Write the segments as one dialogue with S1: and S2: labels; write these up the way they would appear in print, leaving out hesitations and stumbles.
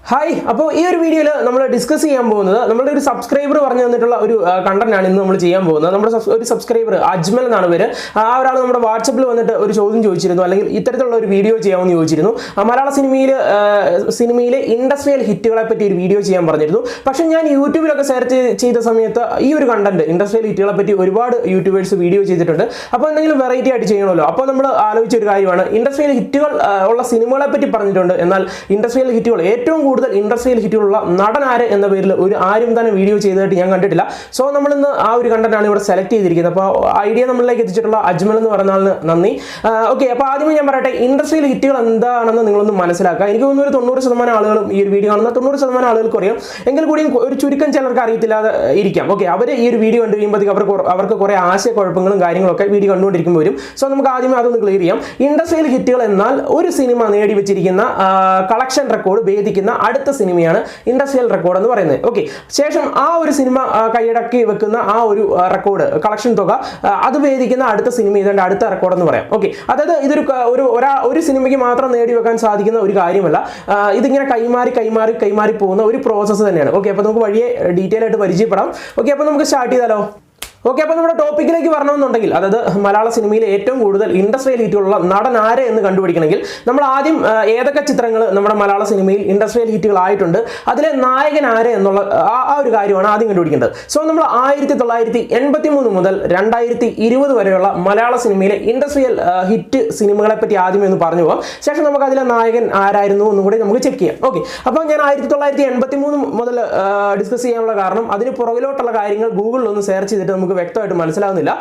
S1: Hi, അപ്പോൾ ഈ ഒരു വീഡിയോയിൽ നമ്മൾ ഡിസ്കസ് ചെയ്യാൻ പോകുന്നത് നമ്മുടെ ഒരു സബ്സ്ക്രൈബർ പറഞ്ഞു തന്നിട്ടുള്ള ഒരു കണ്ടന്റ് ആണ് ഇന്ന് നമ്മൾ ചെയ്യാൻ പോകുന്നത്. നമ്മുടെ ഒരു സബ്സ്ക്രൈബർ അജ്മൽ എന്നാണ് പേര്. ആ ഒരാൾ നമ്മുടെ വാട്സപ്പിൽ വന്നിട്ട് ഒരു ചോദ്യം ചോദിച്ചിരുന്നു, അല്ലെങ്കിൽ ഇത്തരത്തിലുള്ള ഒരു വീഡിയോ ചെയ്യാമെന്ന് ചോദിച്ചിരുന്നു. മലയാള സിനിമയിലെ ഇൻഡസ്ട്രിയൽ ഹിറ്റുകളെ പറ്റി ഒരു വീഡിയോ ചെയ്യാൻ പറഞ്ഞിരുന്നു. പക്ഷേ ഞാൻ യൂട്യൂബിലൊക്കെ സെർച്ച് ചെയ്ത സമയത്ത് ഈ ഒരു കണ്ടന്റ് ഇൻഡസ്ട്രിയൽ ഹിറ്റുകളെ പറ്റി ഒരുപാട് യൂട്യൂബേഴ്സ് വീഡിയോ ചെയ്തിട്ടുണ്ട്. അപ്പോൾ എന്തെങ്കിലും വെറൈറ്റി ആയിട്ട് ചെയ്യണമല്ലോ. അപ്പോൾ നമ്മൾ ആലോചിച്ച ഒരു കാര്യമാണ്, ഇൻഡസ്ട്രിയൽ ഹിറ്റുകൾ ഉള്ള സിനിമകളെ പറ്റി പറഞ്ഞിട്ടുണ്ട്, എന്നാൽ ഇൻഡസ്ട്രിയൽ ഹിറ്റുകൾ ഏറ്റവും കൂടുതൽ ഇൻഡസ്ട്രിയൽ ഹിറ്റുള്ള നടൻ ആര് എന്ന പേരിൽ ആരും തന്നെ വീഡിയോ ചെയ്തതായിട്ട് ഞാൻ കണ്ടിട്ടില്ല. സോ നമ്മൾ ഇന്ന് ആ ഒരു കണ്ടന്റ് ആണ് ഇവിടെ സെലക്ട് ചെയ്തിരിക്കുന്നത്. അപ്പോൾ ഐഡിയ നമ്മളിലേക്ക് എത്തിച്ചിട്ടുള്ള അജ്മൽ എന്ന് പറയുന്ന ആളിന് നന്ദി. ഓക്കെ, അപ്പോൾ ആദ്യമേ ഞാൻ പറയട്ടെ, ഇൻഡസ്ട്രിയൽ ഹിറ്റുകൾ എന്താണെന്ന് നിങ്ങളൊന്ന് മനസ്സിലാക്കുക. എനിക്ക് തോന്നുന്നു ഒരു 90% ആളുകളും ഈ ഒരു വീഡിയോ കാണുന്ന 90% ആളുകൾക്ക് അറിയാം, എങ്കിൽ കൂടിയും ഒരു ചുരുക്കം ചിലർക്ക് അറിയത്തില്ലാതെ ഇരിക്കാം. ഓക്കെ, അവർ ഈ ഒരു വീഡിയോ കണ്ടു കഴിയുമ്പോഴത്തേക്ക് അവർക്ക് കുറേ ആശയക്കുഴപ്പങ്ങളും കാര്യങ്ങളൊക്കെ വീഡിയോ കണ്ടുകൊണ്ടിരിക്കുമ്പോൾ വരും. സോ നമുക്ക് ആദ്യമേ അതൊന്ന് ക്ലിയർ ചെയ്യാം. ഇൻഡസ്ട്രിയൽ ഹിറ്റുകൾ എന്നാൽ ഒരു സിനിമ നേടി വെച്ചിരിക്കുന്ന കളക്ഷൻ റെക്കോർഡ് ഭേദിക്കുന്ന അടുത്ത സിനിമയാണ് ഇൻഡസ്ട്രിയൽ റെക്കോർഡ് എന്ന് പറയുന്നത്. ഓക്കെ, ശേഷം ആ ഒരു സിനിമ കൈയടക്കി വെക്കുന്ന ആ ഒരു റെക്കോർഡ് കളക്ഷൻ തുക അത് ഭേദിക്കുന്ന അടുത്ത സിനിമ ഇതിന്റെ അടുത്ത റെക്കോർഡ് എന്ന് പറയാം. ഓക്കെ, അതായത് ഇതൊരു ഒരു സിനിമയ്ക്ക് മാത്രം നേടി വെക്കാൻ സാധിക്കുന്ന ഒരു കാര്യമല്ല. ഇതിങ്ങനെ കൈമാറി പോകുന്ന ഒരു പ്രോസസ്സ് തന്നെയാണ്. ഓക്കെ, അപ്പോൾ നമുക്ക് വഴിയെ ഡീറ്റെയിൽ ആയിട്ട് പരിചയപ്പെടാം. ഓക്കെ, അപ്പോൾ നമുക്ക് സ്റ്റാർട്ട് ചെയ്താലോ. ഓക്കെ, അപ്പോൾ നമ്മുടെ ടോപ്പിക്കിലേക്ക് വരണമെന്നുണ്ടെങ്കിൽ, അതായത് മലയാള സിനിമയിലെ ഏറ്റവും കൂടുതൽ ഇൻഡസ്ട്രിയൽ ഹിറ്റുള്ള നടൻ ആര് എന്ന് കണ്ടുപിടിക്കണമെങ്കിൽ നമ്മൾ ആദ്യം ഏതൊക്കെ ചിത്രങ്ങൾ നമ്മുടെ മലയാള സിനിമയിൽ ഇൻഡസ്ട്രിയൽ ഹിറ്റുകളായിട്ടുണ്ട്, അതിലെ നായകൻ ആര് എന്നുള്ള ആ ഒരു കാര്യമാണ് ആദ്യം കണ്ടുപിടിക്കേണ്ടത്. സോ നമ്മൾ 1983 മുതൽ 2020 വരെയുള്ള മലയാള സിനിമയിലെ ഇൻഡസ്ട്രിയൽ ഹിറ്റ് സിനിമകളെ പറ്റി ആദ്യമേ ഒന്ന് പറഞ്ഞു പോകാം. ശേഷം നമുക്ക് അതിലെ നായകൻ ആരായിരുന്നു എന്നും കൂടി നമുക്ക് ചെക്ക് ചെയ്യാം. ഓക്കെ, അപ്പോൾ ഞാൻ 1983 മുതൽ ഡിസ്കസ് ചെയ്യാനുള്ള കാരണം, അതിന് പുറകിലോട്ടുള്ള കാര്യങ്ങൾ ഗൂഗിളിൽ ഒന്ന് സെർച്ച് ചെയ്തിട്ട് നമുക്ക് വ്യക്തമായിട്ട് മനസ്സിലാവുന്നില്ല.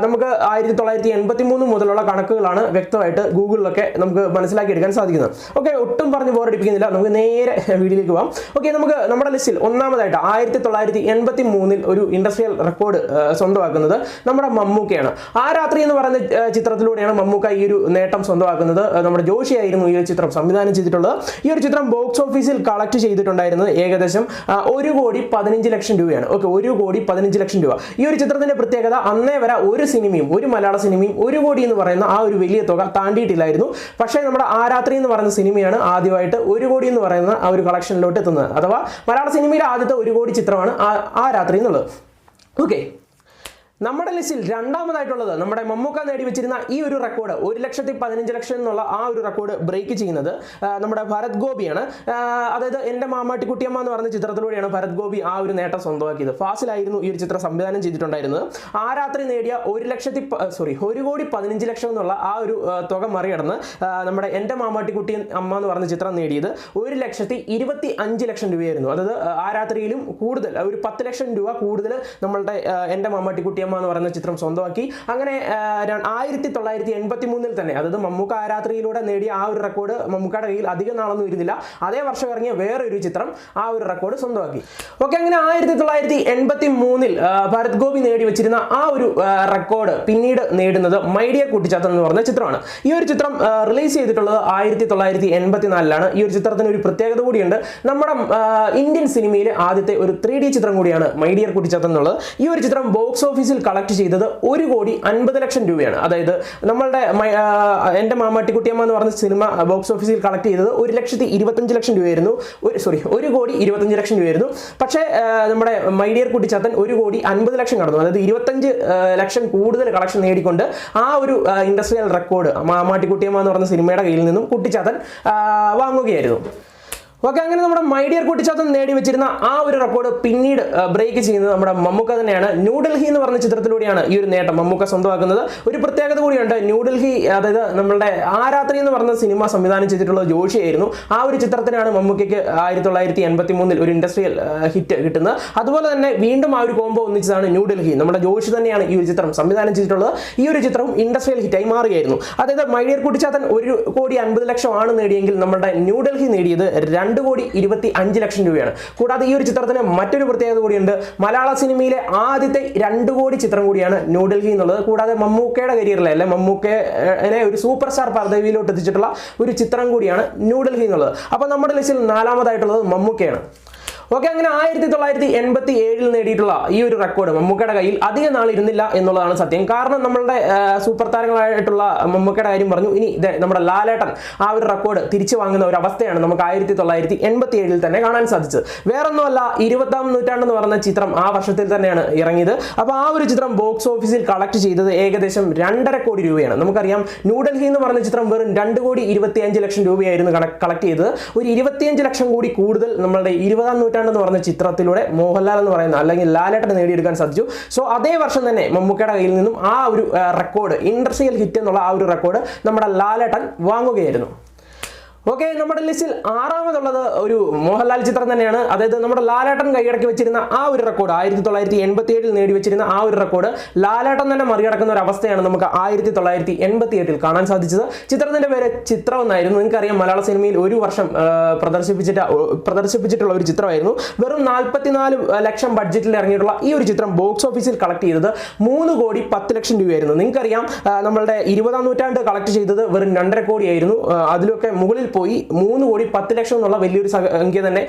S1: നമുക്ക് 1983 മുതലുള്ള കണക്കുകളാണ് വ്യക്തമായിട്ട് ഗൂഗിളിലൊക്കെ നമുക്ക് മനസ്സിലാക്കിയെടുക്കാൻ സാധിക്കുന്നത്. ഓക്കെ, ഒട്ടും പറഞ്ഞ് ബോറടിപ്പിക്കുന്നില്ല, നമുക്ക് നേരെ വീഡിയോയിലേക്ക് പോകാം. ഓക്കെ, നമുക്ക് നമ്മുടെ ലിസ്റ്റിൽ ഒന്നാമതായിട്ട് 1983 ഒരു ഇൻഡസ്ട്രിയൽ റെക്കോർഡ് സ്വന്തമാക്കുന്നത് നമ്മുടെ മമ്മൂക്കയാണ്. ആ രാത്രി എന്ന് പറയുന്ന ചിത്രത്തിലൂടെയാണ് മമ്മൂക്ക ഈ ഒരു നേട്ടം സ്വന്തമാക്കുന്നത്. നമ്മുടെ ജോഷി ആയിരുന്നു ഈ ഒരു ചിത്രം സംവിധാനം ചെയ്തിട്ടുള്ളത്. ഈ ഒരു ചിത്രം ബോക്സ് ഓഫീസിൽ കളക്ട് ചെയ്തിട്ടുണ്ടായിരുന്നത് ഏകദേശം 1,15,00,000 രൂപയാണ്. ഓക്കെ, 1,15,00,000 രൂപ. ഈ ഒരു ചിത്രത്തിന്റെ പ്രത്യേകത, അന്നേ വരെ ഒരു മലയാള സിനിമയും 1 കോടി എന്ന് പറയുന്ന ആ ഒരു വലിയ തുക താണ്ടിയിട്ടില്ലായിരുന്നു. പക്ഷേ നമ്മുടെ ആ രാത്രി എന്ന് പറയുന്ന സിനിമയാണ് ആദ്യമായിട്ട് 1 കോടി എന്ന് പറയുന്ന ആ ഒരു കളക്ഷനിലോട്ട് എത്തുന്നത്. അഥവാ മലയാള സിനിമയിലെ ആദ്യത്തെ 1 കോടി ചിത്രമാണ് ആ രാത്രി എന്നുള്ളത്. ഓക്കെ, നമ്മുടെ ലിസ്റ്റിൽ രണ്ടാമതായിട്ടുള്ളത് നമ്മുടെ മമ്മൂക്ക നേടി വെച്ചിരുന്ന ഈ ഒരു റെക്കോർഡ് 1,15,00,000 എന്നുള്ള ആ ഒരു റെക്കോർഡ് ബ്രേക്ക് ചെയ്യുന്നത് നമ്മുടെ ഭരത് ഗോപിയാണ്. അതായത് എൻ്റെ മാമാട്ടിക്കുട്ടിയമ്മ എന്ന് പറഞ്ഞ ചിത്രത്തിലൂടെയാണ് ഭരത് ഗോപി ആ ഒരു നേട്ടം സ്വന്തമാക്കിയത്. ഫാസിലായിരുന്നു ഈ ഒരു ചിത്രം സംവിധാനം ചെയ്തിട്ടുണ്ടായിരുന്നത്. ആ രാത്രി നേടിയ 1,15,00,000 എന്നുള്ള ആ ഒരു തുക മറികടന്ന് നമ്മുടെ എൻ്റെ മാമാട്ടിക്കുട്ടി അമ്മ എന്ന് പറഞ്ഞ ചിത്രം നേടിയത് 1,25,00,000 രൂപയായിരുന്നു. അതായത് ആ രാത്രിയിലും കൂടുതൽ, ഒരു 10 ലക്ഷം രൂപ കൂടുതൽ നമ്മളുടെ എൻ്റെ മാമാട്ടിക്കുട്ടി എന്ന് പറയുന്ന ചിത്രം സ്വന്തമാക്കി. അങ്ങനെ 1983 തന്നെ, അതായത് മമ്മൂക്ക ആ രാത്രിയിലൂടെ നേടിയ ആ ഒരു റെക്കോർഡ് മമ്മൂക്കയുടെ കയ്യിൽ അധികം നാളൊന്നും ഇരുന്നില്ല. അതേ വർഷം ഇറങ്ങിയ വേറൊരു ചിത്രം ആ ഒരു റെക്കോർഡ് സ്വന്തമാക്കി. ഓക്കെ, അങ്ങനെ 1983 ഭരത് ഗോപി നേടി വെച്ചിരുന്ന ആ ഒരു റെക്കോർഡ് പിന്നീട് നേടുന്നത് മൈ ഡിയർ കുട്ടിച്ചാത്തൻ എന്ന് പറഞ്ഞ ചിത്രമാണ്. ഈ ഒരു ചിത്രം റിലീസ് ചെയ്തിട്ടുള്ളത് 1984 ഈ ഒരു ചിത്രത്തിന് ഒരു പ്രത്യേകത കൂടിയുണ്ട്. നമ്മുടെ ഇന്ത്യൻ സിനിമയിലെ ആദ്യത്തെ ഒരു 3D ചിത്രം കൂടിയാണ് മൈ ഡിയർ കുട്ടിച്ചാത്തൻ എന്നുള്ളത്. ഈ ഒരു ചിത്രം ബോക്സ് ഓഫീസിൽ കളക്ട് ചെയ്തത് 1,50,00,000 രൂപയാണ്. അതായത് നമ്മളുടെ എൻ്റെ മാമാട്ടിക്കുട്ടിയമ്മ എന്ന് പറഞ്ഞ സിനിമ ബോക്സ് ഓഫീസിൽ കളക്ട് ചെയ്തത് 1,25,00,000 രൂപയായിരുന്നു. 1,25,00,000 രൂപയായിരുന്നു. പക്ഷേ നമ്മുടെ മൈ ഡിയർ കുട്ടിച്ചാത്തൻ 1,50,00,000 കടന്നു. അതായത് 25 ലക്ഷം കൂടുതൽ കളക്ഷൻ നേടിക്കൊണ്ട് ആ ഒരു ഇൻഡസ്ട്രിയൽ റെക്കോർഡ് മാമാട്ടിക്കുട്ടിയമ്മ എന്ന് പറഞ്ഞ സിനിമയുടെ കയ്യിൽ നിന്നും കുട്ടിച്ചാത്തൻ വാങ്ങുകയായിരുന്നു. ഓക്കെ, അങ്ങനെ നമ്മുടെ മൈ ഡിയർ കുട്ടിച്ചാത്തൻ നേടി വെച്ചിരുന്ന ആ ഒരു റെക്കോർഡ് പിന്നീട് ബ്രേക്ക് ചെയ്യുന്നത് നമ്മുടെ മമ്മൂക്ക തന്നെയാണ്. ന്യൂഡൽഹി എന്ന് പറഞ്ഞ ചിത്രത്തിലൂടെയാണ് ഈ ഒരു നേട്ടം മമ്മൂക്ക സ്വന്തമാക്കുന്നത്. ഒരു പ്രത്യേകത കൂടിയുണ്ട്. ന്യൂഡൽഹി, അതായത് നമ്മളുടെ ആ രാത്രി എന്ന് പറഞ്ഞ സിനിമ സംവിധാനം ചെയ്തിട്ടുള്ള ജോഷിയായിരുന്നു. ആ ഒരു ചിത്രത്തിനാണ് മമ്മൂക്കയ്ക്ക് 1983 ഒരു ഇൻഡസ്ട്രിയൽ ഹിറ്റ് കിട്ടുന്നത്. അതുപോലെ തന്നെ വീണ്ടും ആ ഒരു കോംബോ ഒന്നിച്ചതാണ് ന്യൂഡൽഹി. നമ്മുടെ ജോഷി തന്നെയാണ് ഈ ഒരു ചിത്രം സംവിധാനം ചെയ്തിട്ടുള്ളത്. ഈ ഒരു ചിത്രവും ഇൻഡസ്ട്രിയൽ ഹിറ്റായി മാറുകയായിരുന്നു. അതായത് മൈ ഡിയർ കുട്ടിച്ചാത്തൻ 1,50,00,000 ആണ് നേടിയെങ്കിൽ നമ്മുടെ ന്യൂഡൽഹി നേടിയത് 2,25,00,000 രൂപയാണ്. കൂടാതെ ഈ ഒരു ചിത്രത്തിന് മറ്റൊരു പ്രത്യേകത കൂടിയുണ്ട്. മലയാള സിനിമയിലെ ആദ്യത്തെ 2 കോടി ചിത്രം കൂടിയാണ് ന്യൂഡൽഹി എന്നുള്ളത്. കൂടാതെ മമ്മൂക്കയുടെ കരിയറിലെ, അല്ലെ മമ്മൂക്കയെ ഒരു സൂപ്പർ സ്റ്റാർ പദവിയിലോട്ട് എത്തിച്ചിട്ടുള്ള ഒരു ചിത്രം കൂടിയാണ് ന്യൂഡൽഹി എന്നുള്ളത്. അപ്പോൾ നമ്മുടെ ലിസ്റ്റിൽ നാലാമതായിട്ടുള്ളത് മമ്മൂക്കയാണ്. ഓക്കെ, അങ്ങനെ 1987 നേടിയിട്ടുള്ള ഈ ഒരു റെക്കോർഡ് മമ്മൂക്കയുടെ കയ്യിൽ അധികം നാൾ ഇരുന്നില്ല എന്നുള്ളതാണ് സത്യം. കാരണം നമ്മളുടെ സൂപ്പർ താരങ്ങളായിട്ടുള്ള മമ്മൂക്കയുടെ കാര്യം പറഞ്ഞു, ഇനി നമ്മുടെ ലാലേട്ടൻ ആ ഒരു റെക്കോർഡ് തിരിച്ചു വാങ്ങുന്ന ഒരു അവസ്ഥയാണ് നമുക്ക് 1987 തന്നെ കാണാൻ സാധിച്ചത്. വേറൊന്നുമല്ല, 20ാം നൂറ്റാണ്ടെന്ന് പറഞ്ഞ ചിത്രം ആ വർഷത്തിൽ തന്നെയാണ് ഇറങ്ങിയത്. അപ്പോൾ ആ ഒരു ചിത്രം ബോക്സ് ഓഫീസിൽ കളക്ട് ചെയ്തത് ഏകദേശം 2.5 കോടി രൂപയാണ്. നമുക്കറിയാം ന്യൂഡൽഹി എന്ന് പറഞ്ഞ ചിത്രം വെറും 2,25,00,000 രൂപയായിരുന്നു കളക്ട് ചെയ്തത്. ഒരു 25 ലക്ഷം കൂടി കൂടുതൽ നമ്മളുടെ 20ാം നൂറ്റാണ്ടെന്ന് പറഞ്ഞ ചിത്രത്തിലൂടെ മോഹൻലാൽ എന്ന് പറയുന്ന അല്ലെങ്കിൽ ലാലേട്ടൻ നേടിയെടുക്കാൻ സാധിച്ചു. സോ അതേ വർഷം തന്നെ മമ്മൂക്കയുടെ കയ്യിൽ നിന്നും ആ ഒരു റെക്കോർഡ്, ഇൻഡസ്ട്രിയൽ ഹിറ്റ് എന്നുള്ള ആ ഒരു റെക്കോർഡ് നമ്മുടെ ലാലേട്ടൻ വാങ്ങുകയായിരുന്നു. ഓക്കെ, നമ്മുടെ ലിസ്റ്റിൽ 6ാമതുള്ളത് ഒരു മോഹൻലാൽ ചിത്രം തന്നെയാണ്. അതായത് നമ്മുടെ ലാലേട്ടൻ കൈയടക്കി വെച്ചിരുന്ന ആ ഒരു റെക്കോർഡ്, 1987 നേടി വെച്ചിരുന്ന ആ ഒരു റെക്കോർഡ് ലാലേട്ടൻ തന്നെ മറികടക്കുന്ന ഒരു അവസ്ഥയാണ് നമുക്ക് 1988 കാണാൻ സാധിച്ചത്. ചിത്രത്തിന്റെ പേര് ചിത്രം എന്നായിരുന്നു. നിങ്ങൾക്കറിയാം, മലയാള സിനിമയിൽ ഒരു വർഷം പ്രദർശിപ്പിച്ചിട്ടുള്ള ഒരു ചിത്രമായിരുന്നു. വെറും 44 ലക്ഷം ബഡ്ജറ്റിൽ ഇറങ്ങിയിട്ടുള്ള ഈ ഒരു ചിത്രം ബോക്സ് ഓഫീസിൽ കളക്ട് ചെയ്തത് 3,10,00,000 രൂപയായിരുന്നു. നിങ്ങൾക്കറിയാം, നമ്മളുടെ 20ാം നൂറ്റാണ്ട് കളക്ട് ചെയ്തത് വെറും 2.5 കോടിയായിരുന്നു. അതിലൊക്കെ മുകളിൽ പോയി 3,10,00,000 എന്നുള്ള വലിയൊരു സംഖ്യ തന്നെ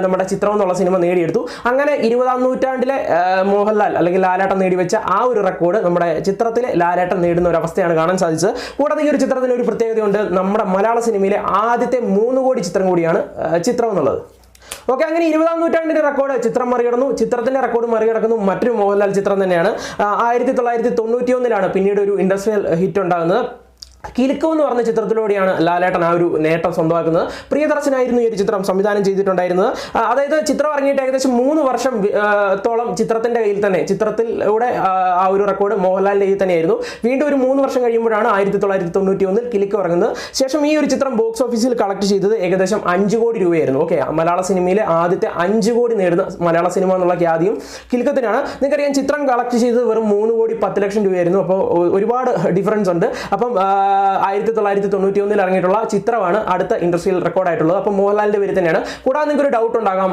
S1: നമ്മുടെ ചിത്രം എന്നുള്ള സിനിമ നേടിയെടുത്തു. അങ്ങനെ 20ാം നൂറ്റാണ്ടിലെ മോഹൻലാൽ അല്ലെങ്കിൽ ലാലേട്ടൻ നേടിവെച്ച ആ ഒരു റെക്കോർഡ് നമ്മുടെ ചിത്രത്തിലെ ലാലേട്ടൻ നേടുന്ന ഒരു അവസ്ഥയാണ് കാണാൻ സാധിച്ചത്. കൂടാതെ ഈ ഒരു ചിത്രത്തിന് ഒരു പ്രത്യേകതയുണ്ട്, നമ്മുടെ മലയാള സിനിമയിലെ ആദ്യത്തെ 3 കോടി ചിത്രം കൂടിയാണ് ചിത്രം എന്നുള്ളത്. ഓക്കെ, അങ്ങനെ 20ാം നൂറ്റാണ്ടിന്റെ റെക്കോർഡ് ചിത്രം മറികടന്നു. ചിത്രത്തിന്റെ റെക്കോർഡ് മറികടക്കുന്നു മറ്റൊരു മോഹൻലാൽ ചിത്രം തന്നെയാണ്. 1991 പിന്നീട് ഒരു ഇൻഡസ്ട്രിയൽ ഹിറ്റ് ഉണ്ടാകുന്നത്. കിലുക്കം എന്ന് പറഞ്ഞ ചിത്രത്തിലൂടെയാണ് ലാലേട്ടൻ ആ ഒരു നേട്ടം സ്വന്തമാക്കുന്നത്. പ്രിയദർശനായിരുന്നു ഈ ഒരു ചിത്രം സംവിധാനം ചെയ്തിട്ടുണ്ടായിരുന്നത്. അതായത് ചിത്രം ഇറങ്ങിയിട്ട് ഏകദേശം 3 വർഷം തോളം ചിത്രത്തിന്റെ കയ്യിൽ തന്നെ, ചിത്രത്തിലൂടെ ആ ഒരു റെക്കോർഡ് മോഹൻലാലിന്റെ കയ്യിൽ തന്നെയായിരുന്നു. വീണ്ടും ഒരു 3 വർഷം കഴിയുമ്പോഴാണ് 1991 കിലുക്കം ഇറങ്ങുന്നത്. ശേഷം ഈ ഒരു ചിത്രം ബോക്സ് ഓഫീസിൽ കളക്ട് ചെയ്തത് ഏകദേശം 5 കോടി രൂപയായിരുന്നു. ഓക്കെ, മലയാള സിനിമയിലെ ആദ്യത്തെ 5 കോടി നേടുന്ന മലയാള സിനിമ എന്നുള്ള ഖ്യാതിയും കിലുക്കത്തിനാണ്. നിങ്ങൾക്കറിയാം, ചിത്രം കളക്ട് ചെയ്തത് വെറും 3,10,00,000 രൂപയായിരുന്നു. അപ്പോൾ ഒരുപാട് ഡിഫറൻസ് ഉണ്ട്. അപ്പം 1991 ഇറങ്ങിയിട്ടുള്ള ചിത്രമാണ് അടുത്ത ഇൻഡസ്ട്രിയൽ റെക്കോർഡ് ആയിട്ടുള്ളത്. അപ്പോൾ മോഹൻലാലിന്റെ പേര് തന്നെയാണ്. കൂടാതെ നിങ്ങൾക്ക് ഒരു ഡൗട്ട് ഉണ്ടാകാം,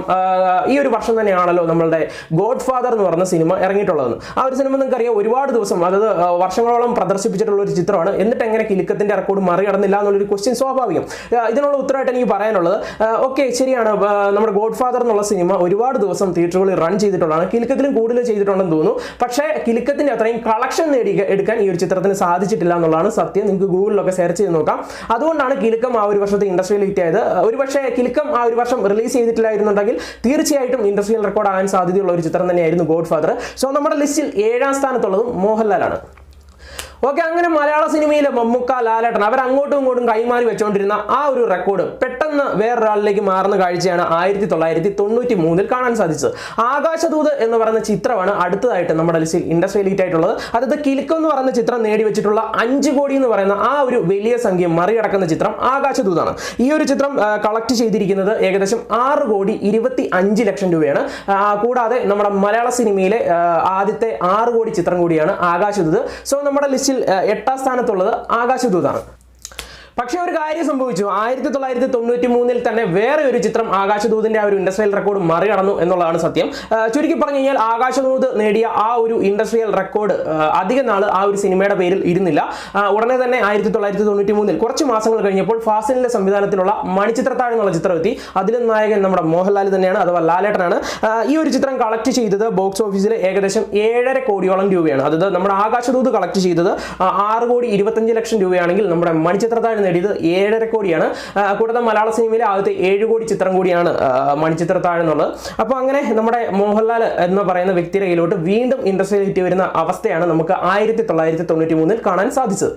S1: ഈ ഒരു വർഷം തന്നെയാണല്ലോ നമ്മളുടെ ഗോഡ് ഫാദർ എന്ന് പറഞ്ഞ സിനിമ ഇറങ്ങിയിട്ടുള്ളതെന്ന്. ആ ഒരു സിനിമ നിങ്ങൾക്കറിയാം, ഒരുപാട് ദിവസം, അതായത് വർഷങ്ങളോളം പ്രദർശിപ്പിച്ചിട്ടുള്ള ഒരു ചിത്രമാണ്. എന്നിട്ട് എങ്ങനെ കിലുക്കത്തിന്റെ റെക്കോർഡ് മറികടന്നില്ല എന്നുള്ളൊരു ക്വസ്റ്റ്യൻ സ്വാഭാവികം. ഇതിനുള്ള ഉത്തരമായിട്ട് എനിക്ക് പറയാനുള്ളത്, ഓക്കെ ശരിയാണ്, നമ്മുടെ ഗോഡ് ഫാദർ എന്നുള്ള സിനിമ ഒരുപാട് ദിവസം തിയേറ്ററുകളിൽ റൺ ചെയ്തിട്ടുള്ളതാണ്. കിലുക്കത്തിലും കൂടുതൽ ചെയ്തിട്ടുണ്ടെന്ന് തോന്നുന്നു. പക്ഷേ കിലുക്കത്തിന്റെ അത്രയും കളക്ഷൻ എടുക്കാൻ ഈ ഒരു ചിത്രത്തിന് സാധിച്ചിട്ടില്ല എന്നുള്ളതാണ് സത്യം. നിങ്ങൾക്ക് ഗൂഗിളിലൊക്കെ സെർച്ച് ചെയ്ത് നോക്കാം. അതുകൊണ്ടാണ് കിലുക്കം ആ ഒരു വർഷത്തെ ഇൻഡസ്ട്രിയൽ ഹിറ്റ് ആയത്. ഒരുപക്ഷെ കിലുക്കം ആ ഒരു വർഷം റിലീസ് ചെയ്തിട്ടില്ലായിരുന്നുണ്ടെങ്കിൽ തീർച്ചയായിട്ടും ഇൻഡസ്ട്രിയൽ റെക്കോർഡ് ആകാൻ സാധ്യതയുള്ള ഒരു ചിത്രം തന്നെയായിരുന്നു ഗോഡ് ഫാദർ. സോ നമ്മുടെ ലിസ്റ്റിൽ 7ാം സ്ഥാനത്തുള്ളതും മോഹൻലാലാണ്. ഓക്കെ, അങ്ങനെ മലയാള സിനിമയിലെ മമ്മൂക്ക, ലാലേട്ടൻ അവർ അങ്ങോട്ടും ഇങ്ങോട്ടും കൈമാറി വെച്ചുകൊണ്ടിരുന്ന ആ ഒരു റെക്കോർഡ് പെട്ടെന്ന് വേറൊരാളിലേക്ക് മാറുന്ന കാഴ്ചയാണ് 1993 കാണാൻ സാധിച്ചത്. ആകാശദൂത് എന്ന് പറയുന്ന ചിത്രമാണ് അടുത്തതായിട്ട് നമ്മുടെ ലിസ്റ്റിൽ ഇൻഡസ്ട്രിയൽ ഹിറ്റ് ആയിട്ടുള്ളത്. അതായത് കിലുക്കം എന്ന് പറയുന്ന ചിത്രം നേടിവെച്ചിട്ടുള്ള 5 കോടി എന്ന് പറയുന്ന ആ ഒരു വലിയ സംഖ്യ മറികടക്കുന്ന ചിത്രം ആകാശദൂതാണ്. ഈ ഒരു ചിത്രം കളക്ട് ചെയ്തിരിക്കുന്നത് ഏകദേശം 6,25,00,000 രൂപയാണ്. കൂടാതെ നമ്മുടെ മലയാള സിനിമയിലെ ആദ്യത്തെ 6 കോടി ചിത്രം കൂടിയാണ് ആകാശദൂത്. സോ നമ്മുടെ ലിസ്റ്റിൽ 8ാം സ്ഥാനത്തുള്ളത് ആകാശദൂതാണ്. പക്ഷേ ഒരു കാര്യം സംഭവിച്ചു. 1993 തന്നെ വേറെ ഒരു ചിത്രം ആകാശദൂതിന്റെ ആ ഒരു ഇൻഡസ്ട്രിയൽ റെക്കോർഡ് മറികടന്നു എന്നുള്ളതാണ് സത്യം. ചുരുക്കി പറഞ്ഞു കഴിഞ്ഞാൽ ആകാശദൂത് നേടിയ ആ ഒരു ഇൻഡസ്ട്രിയൽ റെക്കോർഡ് അധിക നാൾ ആ ഒരു സിനിമയുടെ പേരിൽ ഇരുന്നില്ല. ഉടനെ തന്നെ 1993 കുറച്ച് മാസങ്ങൾ കഴിഞ്ഞപ്പോൾ ഫാസിലിന്റെ സംവിധാനത്തിലുള്ള മണിച്ചിത്രത്താഴ് എന്നുള്ള ചിത്രം എത്തി. അതിലും നായകൻ നമ്മുടെ മോഹൻലാൽ തന്നെയാണ്, അഥവാ ലാലേട്ടനാണ്. ഈ ഒരു ചിത്രം കളക്ട് ചെയ്തത് ബോക്സ് ഓഫീസിൽ ഏകദേശം 7.5 കോടിയോളം രൂപയാണ്. അതായത് നമ്മുടെ ആകാശദൂത് കളക്ട് ചെയ്തത് 6,25,00,000 രൂപയാണെങ്കിൽ നമ്മുടെ മണിച്ചിത്രത്താഴ് നേടിയത് 7.5 കോടിയാണ്. കൂടാതെ മലയാള സിനിമയിലെ ആദ്യത്തെ 7 കോടി ചിത്രം കൂടിയാണ് മണിച്ചിത്രത്താഴ് എന്നുള്ളത്. അപ്പോൾ അങ്ങനെ നമ്മുടെ മോഹൻലാൽ എന്ന് പറയുന്ന വ്യക്തിയുടെ കയ്യിലോട്ട് വീണ്ടും ഇൻഡസ്ട്രിയൽ ഹിറ്റ് വരുന്ന അവസ്ഥയാണ് നമുക്ക് 1993 കാണാൻ സാധിച്ചത്.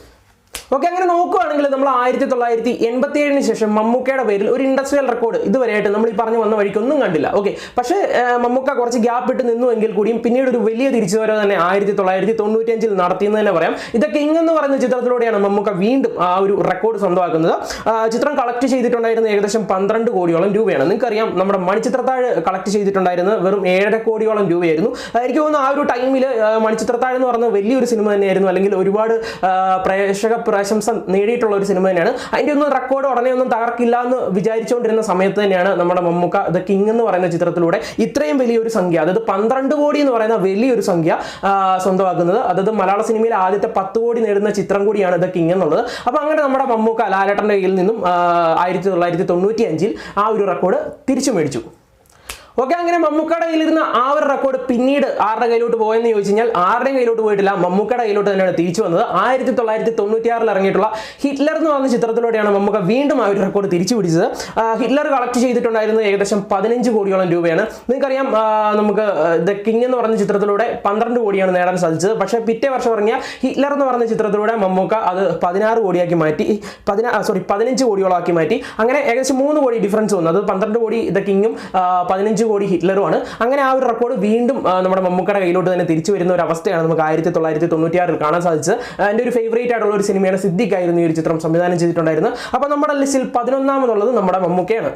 S1: ഓക്കെ, അങ്ങനെ നോക്കുകയാണെങ്കിൽ നമ്മൾ 1987 ശേഷം മമ്മൂക്കയുടെ പേരിൽ ഒരു ഇൻഡസ്ട്രിയൽ റെക്കോർഡ് ഇതുവരെയായിട്ട് നമ്മൾ ഈ പറഞ്ഞു വന്ന വഴിക്കൊന്നും കണ്ടില്ല. ഓക്കെ, പക്ഷേ മമ്മൂക്ക കുറച്ച് ഗ്യാപ്പ് ഇട്ട് നിന്നുവെങ്കിൽ കൂടിയും പിന്നീട് ഒരു വലിയ തിരിച്ചുവരവ് തന്നെ 1995 നടത്തിയെന്ന് തന്നെ പറയാം. ഇതൊക്കെ ഇങ്ങെന്ന് പറയുന്ന ചിത്രത്തിലൂടെയാണ് മമ്മൂക്ക വീണ്ടും ആ ഒരു റെക്കോർഡ് സ്വന്തമാക്കുന്നത്. ചിത്രം കളക്ട് ചെയ്തിട്ടുണ്ടായിരുന്നത് ഏകദേശം 12 കോടിയോളം രൂപയാണ്. നിങ്ങൾക്കറിയാം, നമ്മുടെ മണിച്ചിത്രത്താഴ് കളക്ട് ചെയ്തിട്ടുണ്ടായിരുന്നത് വെറും 7.5 കോടിയോളം രൂപയായിരുന്നു. എനിക്ക് തോന്നുന്നു ആ ഒരു ടൈമിൽ മണിച്ചിത്രത്താഴ് എന്ന് പറയുന്നത് വലിയൊരു സിനിമ തന്നെയായിരുന്നു, അല്ലെങ്കിൽ ഒരുപാട് പ്രേക്ഷക പ്രശംസ നേടിയിട്ടുള്ള ഒരു സിനിമ തന്നെയാണ്. അതിൻ്റെ ഒന്നും റെക്കോർഡ് ഉടനെ ഒന്നും തകർക്കില്ല എന്ന് വിചാരിച്ചുകൊണ്ടിരുന്ന സമയത്ത് തന്നെയാണ് നമ്മുടെ മമ്മൂക്ക ദ കിങ് എന്ന് പറയുന്ന ചിത്രത്തിലൂടെ ഇത്രയും വലിയൊരു സംഖ്യ, അതായത് 12 കോടി എന്ന് പറയുന്ന വലിയൊരു സംഖ്യ സ്വന്തമാക്കുന്നത്. അതായത് മലയാള സിനിമയിൽ ആദ്യത്തെ 10 കോടി നേടുന്ന ചിത്രം കൂടിയാണ് ദ കിങ് എന്നുള്ളത്. അപ്പോൾ അങ്ങനെ നമ്മുടെ മമ്മൂക്ക ലാലേട്ടൻ്റെ കയ്യിൽ നിന്നും 1995 ആ ഒരു റെക്കോർഡ് തിരിച്ചു മേടിച്ചു. ഓക്കെ, അങ്ങനെ മമ്മൂക്കയുടെ കയ്യിലിരുന്ന ആ ഒരു റെക്കോർഡ് പിന്നീട് ആരുടെ കയ്യിലോട്ട് പോയെന്ന് ചോദിച്ചു കഴിഞ്ഞാൽ ആരുടെയും കയ്യിലോട്ട് പോയിട്ടില്ല, മമ്മൂക്കയുടെ കയ്യിലോട്ട് തന്നെയാണ് തിരിച്ചു വന്നത്. 1996 ഇറങ്ങിയിട്ടുള്ള ഹിറ്റ്ലർ എന്ന് പറഞ്ഞ ചിത്രത്തിലൂടെയാണ് മമ്മൂക്ക വീണ്ടും ആ ഒരു റെക്കോർഡ് തിരിച്ചു പിടിച്ചത്. ഹിറ്റ്ലർ കളക്ട് ചെയ്തിട്ടുണ്ടായിരുന്നത് ഏകദേശം 15 കോടിയോളം രൂപയാണ്. നിങ്ങൾക്കറിയാം, നമുക്ക് ദ കിങ് എന്ന് പറഞ്ഞ ചിത്രത്തിലൂടെ 12 കോടിയാണ് നേടാൻ സാധിച്ചത്. പക്ഷേ പിറ്റേ വർഷം ഇറങ്ങിയ ഹിറ്റ്ലർ എന്ന് പറഞ്ഞ ചിത്രത്തിലൂടെ മമ്മൂക്ക അത് 16 കോടിയാക്കി മാറ്റി, 15 കോടിയോളാക്കി മാറ്റി. അങ്ങനെ ഏകദേശം 3 കോടി ഡിഫറൻസ് വന്നു. അത് 12 കോടി ദ കിങ്ങും 15 കോടി ഹിറ്റ്ലറുമാണ്. അങ്ങനെ ആ ഒരു റെക്കോർഡ് വീണ്ടും നമ്മുടെ മമ്മൂക്കയുടെ കയ്യിലോട്ട് തന്നെ തിരിച്ചു വരുന്ന ഒരു അവസ്ഥയാണ് നമുക്ക് 1996 കാണാൻ സാധിച്ചത്. എൻ്റെ ഒരു ഫേവറേറ്റ് ആയിട്ടുള്ള ഒരു സിനിമയാണ് സിദ്ദിഖ് ആയിരുന്നു ഈ ഒരു ചിത്രം സംവിധാനം ചെയ്തിട്ടുണ്ടായിരുന്നത്. അപ്പോൾ നമ്മുടെ ലിസ്റ്റിൽ 11ാമതുള്ളത് നമ്മുടെ മമ്മൂക്കയാണ്.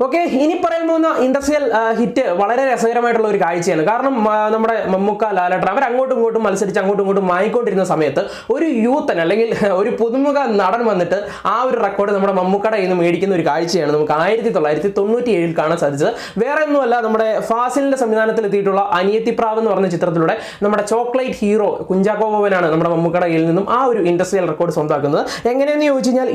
S1: ഓക്കെ, ഇനി പറയാൻ പോകുന്ന ഇൻഡസ്ട്രിയൽ ഹിറ്റ് വളരെ രസകരമായിട്ടുള്ള ഒരു കാഴ്ചയാണ്. കാരണം നമ്മുടെ മമ്മൂക്ക, ലാലേട്ടൻ അവർ അങ്ങോട്ടും ഇങ്ങോട്ടും മത്സരിച്ച് അങ്ങോട്ടും ഇങ്ങോട്ടും വാങ്ങിക്കൊണ്ടിരുന്ന സമയത്ത് ഒരു യൂത്തൻ അല്ലെങ്കിൽ ഒരു പുതുമുഖ നടൻ വന്നിട്ട് ആ ഒരു റെക്കോർഡ് നമ്മുടെ മമ്മൂക്കയുടെ കയ്യിൽ നിന്ന് മേടിക്കുന്ന ഒരു കാഴ്ചയാണ് നമുക്ക് 1997 കാണാൻ സാധിച്ചത്. വേറെ ഒന്നുമല്ല, നമ്മുടെ ഫാസിലിന്റെ സംവിധാനത്തിൽ എത്തിയിട്ടുള്ള അനിയത്തിപ്രാവ് എന്ന് പറഞ്ഞ ചിത്രത്തിലൂടെ നമ്മുടെ ചോക്ലേറ്റ് ഹീറോ കുഞ്ചാക്കോ ബോബനാണ് നമ്മുടെ മമ്മൂക്കയുടെ കയ്യിൽ നിന്നും ആ ഒരു ഇൻഡസ്ട്രിയൽ റെക്കോർഡ് സ്വന്തമാക്കുന്നത്. എങ്ങനെയെന്ന് ചോദിച്ചു കഴിഞ്ഞാൽ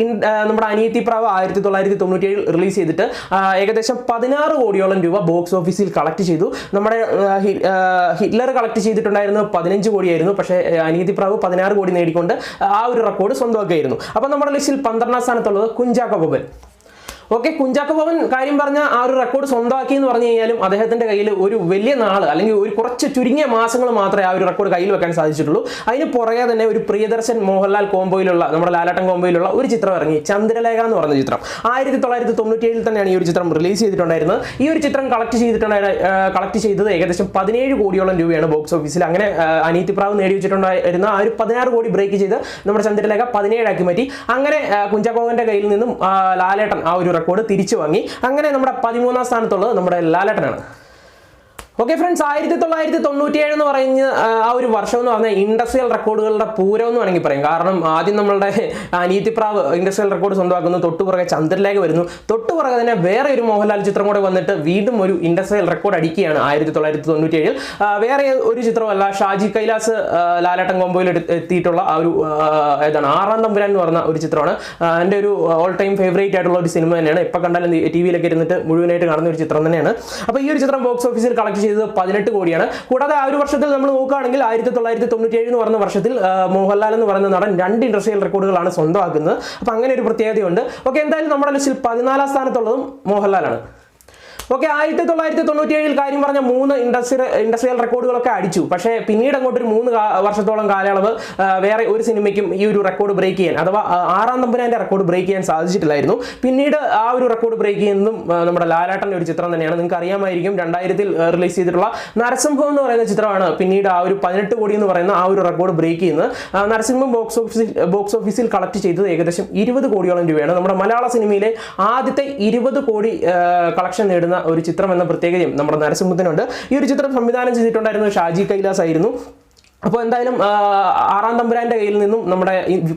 S1: നമ്മുടെ അനിയത്തിപ്രാവ് 1997 റിലീസ് ചെയ്തിട്ട് ഏകദേശം 16 കോടിയോളം രൂപ ബോക്സ് ഓഫീസിൽ കളക്ട് ചെയ്തു. നമ്മുടെ ഹിറ്റ്ലർ കളക്ട് ചെയ്തിട്ടുണ്ടായിരുന്നത് 15 കോടിയായിരുന്നു. പക്ഷേ അനിയത്തിപ്രാവ് 16 കോടി നേടിക്കൊണ്ട് ആ ഒരു റെക്കോർഡ് സ്വന്തമാക്കിയായിരുന്നു. അപ്പോൾ നമ്മുടെ ലിസ്റ്റിൽ 12ാം സ്ഥാനത്തുള്ളത് കുഞ്ചാക്കോ ബോബൻ. ഓക്കെ, കുഞ്ചാക്കോ ബോബൻ കാര്യം പറഞ്ഞ ആ ഒരു റെക്കോർഡ് സ്വന്തമാക്കി എന്ന് പറഞ്ഞു കഴിഞ്ഞാലും അദ്ദേഹത്തിന്റെ കയ്യിൽ ഒരു വലിയ നാള് അല്ലെങ്കിൽ ഒരു കുറച്ച് ചുരുങ്ങിയ മാസങ്ങൾ മാത്രമേ ആ ഒരു റെക്കോർഡ് കയ്യിൽ വെക്കാൻ സാധിച്ചിട്ടുള്ളൂ. അതിന് പുറകെ തന്നെ ഒരു പ്രിയദർശൻ മോഹൻലാൽ കോംബോയിലുള്ള നമ്മുടെ ലാലേട്ടൻ കോംബോയിലുള്ള ഒരു ചിത്രം ഇറങ്ങി, ചന്ദ്രലേഖ എന്ന് പറഞ്ഞ ചിത്രം. 1997 തന്നെയാണ് ഈ ഒരു ചിത്രം റിലീസ് ചെയ്തിട്ടുണ്ടായിരുന്നത്. ഈ ഒരു ചിത്രം കളക്ട് ചെയ്തത് ഏകദേശം 17 കോടിയോളം രൂപയാണ് ബോക്സ് ഓഫീസിൽ. അങ്ങനെ അനിയത്തിപ്രാവ് നേടി വെച്ചിട്ടുണ്ടായിരുന്ന ആ ഒരു 16 കോടി ബ്രേക്ക് ചെയ്ത് നമ്മുടെ ചന്ദ്രലേഖ 17 ആക്കി മാറ്റി. അങ്ങനെ കുഞ്ചാക്കോ ബോബന്റെ കയ്യിൽ നിന്നും ലാലേട്ടൻ ആ ഒരു റെക്കോർഡ് തിരിച്ചു വാങ്ങി. അങ്ങനെ നമ്മുടെ 13ാം സ്ഥാനത്തുള്ളത് നമ്മുടെ ലാലേട്ടനാണ്. ഓക്കെ ഫ്രണ്ട്സ്, 1997 എന്ന് പറയുന്ന ആ ഒരു വർഷം എന്ന് പറഞ്ഞാൽ ഇൻഡസ്ട്രിയൽ റെക്കോർഡുകളുടെ പൂരം എന്ന് വേണമെങ്കിൽ പറയും. കാരണം ആദ്യം നമ്മളുടെ അനിയത്തിപ്രാവ് ഇൻഡസ്ട്രിയൽ റെക്കോർഡ് സ്വന്തമാക്കുന്നു, തൊട്ടുപുറകെ ചന്ദ്രലേഖ വരുന്നു, തൊട്ടുപുറകെ തന്നെ വേറെ ഒരു മോഹൻലാൽ ചിത്രം കൂടെ വന്നിട്ട് വീണ്ടും ഒരു ഇൻഡസ്ട്രിയൽ റെക്കോർഡ് അടിക്കുകയാണ് 1997. വേറെ ഒരു ചിത്രമല്ല, ഷാജി കൈലാസ് ലാലേട്ടൻ കോംബോയിൽ എത്തിയിട്ടുള്ള ആ ഒരു ഏതാണ് 6ാം തമ്പുരാൻ എന്ന് പറഞ്ഞ ഒരു ചിത്രമാണ്. എൻ്റെ ഒരു ഓൾ ടൈം ഫേവറേറ്റ് ആയിട്ടുള്ള ഒരു സിനിമ തന്നെയാണ്. എപ്പോൾ കണ്ടാലും TV-യിലൊക്കെ ഇരുന്നിട്ട് മുഴുവനായിട്ട് കാണുന്ന ഒരു ചിത്രം തന്നെയാണ്. അപ്പോൾ ഈ ഒരു ചിത്രം ബോക്സ് ഓഫീസിൽ കളക്ട് ചെയ്തത് 18 കോടിയാണ്. കൂടാതെ ആ ഒരു വർഷത്തിൽ നമ്മൾ നോക്കുകയാണെങ്കിൽ 1997 എന്ന് പറയുന്ന വർഷത്തിൽ മോഹൻലാൽ എന്ന് പറയുന്ന നടൻ 2 ഇൻഡസ്ട്രിയൽ റെക്കോർഡുകളാണ് സ്വന്തമാക്കുന്നത്. അപ്പോൾ അങ്ങനെ ഒരു പ്രത്യേകതയുണ്ട്. ഓക്കെ, എന്തായാലും നമ്മുടെ ലിസ്റ്റിൽ 14ാം സ്ഥാനത്തുള്ളതും മോഹൻലാലാണ്. ഓക്കെ, 1997 കാര്യം പറഞ്ഞ 3 ഇൻഡസ്ട്രിയൽ റെക്കോർഡുകളൊക്കെ അടിച്ചു. പക്ഷേ പിന്നീട് അങ്ങോട്ട് ഒരു 3 വർഷത്തോളം കാലയളവ് വേറെ ഒരു സിനിമയ്ക്കും ഈ ഒരു റെക്കോർഡ് ബ്രേക്ക് ചെയ്യാൻ, അഥവാ 6ാം തമ്പുരാന്റെ റെക്കോർഡ് ബ്രേക്ക് ചെയ്യാൻ സാധിച്ചിട്ടില്ലായിരുന്നു. പിന്നീട് ആ ഒരു റെക്കോർഡ് ബ്രേക്ക് ചെയ്യുന്നതും നമ്മുടെ ലാലേട്ടൻ്റെ ഒരു ചിത്രം തന്നെയാണ്. നിങ്ങൾക്ക് അറിയാമായിരിക്കും, 2000 റിലീസ് ചെയ്തിട്ടുള്ള നരസിംഹം എന്ന് പറയുന്ന ചിത്രമാണ് പിന്നീട് ആ ഒരു 18 കോടി എന്ന് പറയുന്ന ആ ഒരു റെക്കോർഡ് ബ്രേക്ക് ചെയ്യുന്നത്. നരസിംഹം ബോക്സ് ഓഫീസിൽ കളക്ട് ചെയ്തത് ഏകദേശം 20 കോടിയോളം രൂപയാണ്. നമ്മുടെ മലയാള സിനിമയിലെ ആദ്യത്തെ 20 കോടി കളക്ഷൻ നേടുന്ന ഒരു ചിത്രം എന്ന പ്രത്യേകതയും നമ്മുടെ നരസിംഹത്തിനുണ്ട്. ഈ ഒരു ചിത്രം സംവിധാനം ചെയ്തിട്ടുണ്ടായിരുന്നത് ഷാജി കൈലാസ് ആയിരുന്നു. അപ്പോൾ എന്തായാലും 6ാം തമ്പുരാന്റെ കയ്യിൽ നിന്നും നമ്മുടെ